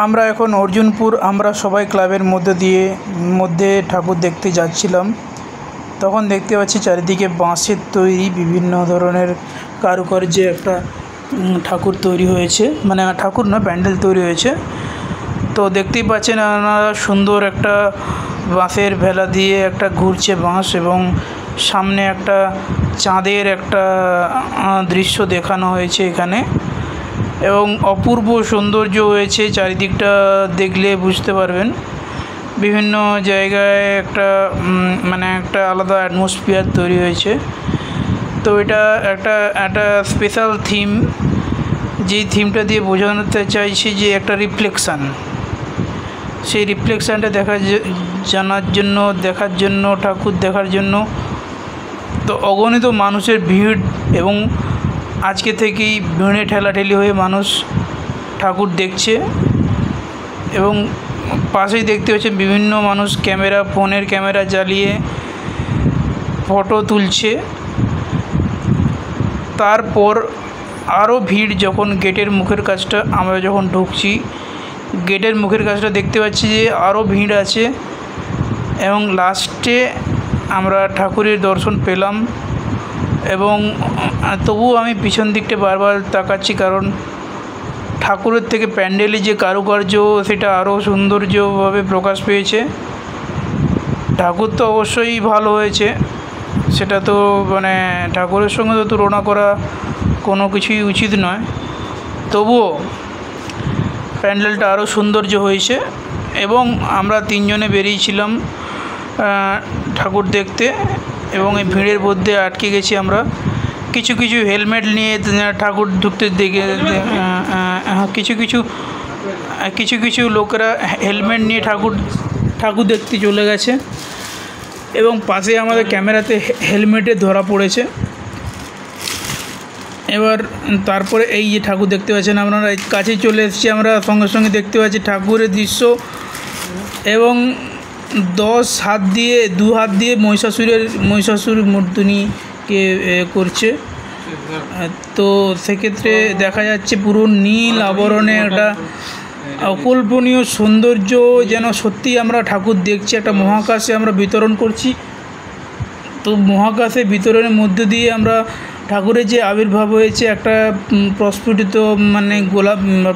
আমরা এখন অর্জুনপুর আমরা সবাই ক্লাবের মধ্যে ঠাকুর দেখতে যাচ্ছিলাম। তখন দেখতে পাচ্ছি চারিদিকে বাঁশের তৈরি বিভিন্ন ধরনের কারুকার্যে একটা ঠাকুর তৈরি হয়েছে, মানে ঠাকুর না, প্যান্ডেল তৈরি হয়েছে। তো দেখতেই পাচ্ছেন আপনারা, সুন্দর একটা বাঁশের ভেলা দিয়ে একটা ঘুরছে বাঁশ, এবং সামনে একটা চাঁদের একটা দৃশ্য দেখানো হয়েছে এখানে, এবং অপূর্ব সৌন্দর্য হয়েছে। চারিদিকটা দেখলে বুঝতে পারবেন বিভিন্ন জায়গায় একটা একটা আলাদা অ্যাটমসফিয়ার তৈরি হয়েছে। তো এটা একটা স্পেশাল থিম, যেই থিমটা দিয়ে বোঝাতে চাইছি যে একটা রিফ্লেকশান, সেই রিফ্লেকশানটা দেখার জন্য ঠাকুর দেখার জন্য তো অগণিত মানুষের ভিড়, এবং আজকে থেকেই ভিড়ে ঠেলাঠেলি হয়ে মানুষ ঠাকুর দেখছে। এবং পাশেই দেখতে পাচ্ছেন বিভিন্ন মানুষ ফোনের ক্যামেরা জ্বালিয়ে ফটো তুলছে। তারপর আরও ভিড়, যখন গেটের মুখের কাছটা আমরা যখন ঢুকছি, গেটের মুখের কাছটা দেখতে পাচ্ছি যে আরও ভিড় আছে, এবং লাস্টে আমরা ঠাকুরের দর্শন পেলাম। এবং তবুও আমি পিছন দিকটা বারবার তাকাচ্ছি, কারণ ঠাকুরের থেকে প্যান্ডেলের যে কারুকার্য সেটা আরও সৌন্দর্যভাবে প্রকাশ পেয়েছে। ঠাকুর তো অবশ্যই ভালো হয়েছে, সেটা তো ঠাকুরের সঙ্গে তো তুলনা করা কোনো কিছুই উচিত নয়, তবুও প্যান্ডেলটা আরও সৌন্দর্য হয়েছে। এবং আমরা তিনজনে বেরিয়েছিলাম ঠাকুর দেখতে, এবং এই ভিড়ের মধ্যে আটকে গেছি আমরা। কিছু হেলমেট নিয়ে ঠাকুর ঢুকতে দেখে, কিছু লোকেরা হেলমেট নিয়ে ঠাকুর দেখতে চলে গেছে, এবং পাশে আমাদের ক্যামেরাতে হেলমেটে ধরা পড়েছে। এবার তারপরে এই যে ঠাকুর দেখতে পাচ্ছেন আপনারা, কাছে চলে এসেছি আমরা, সঙ্গে দেখতে পাচ্ছি ঠাকুরের দৃশ্য, এবং 10 হাত দিয়ে 2 হাত দিয়ে মহিষাসুর মর্দিনীকে করছে। তো সেক্ষেত্রে দেখা যাচ্ছে পুরো নীল আবরণে একটা অকল্পনীয় সৌন্দর্য, যেন সত্যি আমরা ঠাকুর দেখছি। একটা মহাকাশে আমরা বিতরণ করছি, তো মহাকাশে বিতরণের মধ্য দিয়ে আমরা ঠাকুরের যে আবির্ভাব হয়েছে, একটা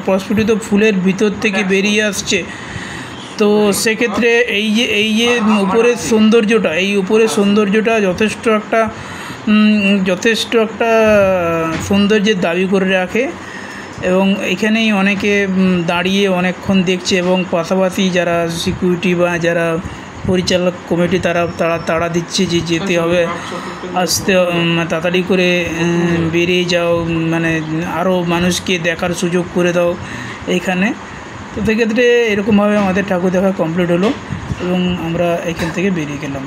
প্রস্ফুটিত ফুলের ভিতর থেকে বেরিয়ে আসছে। তো সেক্ষেত্রে এই যে উপরের সৌন্দর্যটা যথেষ্ট একটা সৌন্দর্যের দাবি করে রাখে, এবং এখানেই অনেকে দাঁড়িয়ে অনেকক্ষণ দেখছে, এবং পাশাপাশি যারা সিকিউরিটি বা যারা পরিচালক কমিটি তারা দিচ্ছে যে যেতে হবে, তাড়াতাড়ি করে বেরিয়ে যাও, আরও মানুষকে দেখার সুযোগ করে দাও এইখানে। তো সেক্ষেত্রে এরকমভাবে আমাদের ঠাকুর দেখা কমপ্লিট হলো, এবং আমরা এখান থেকে বেরিয়ে গেলাম।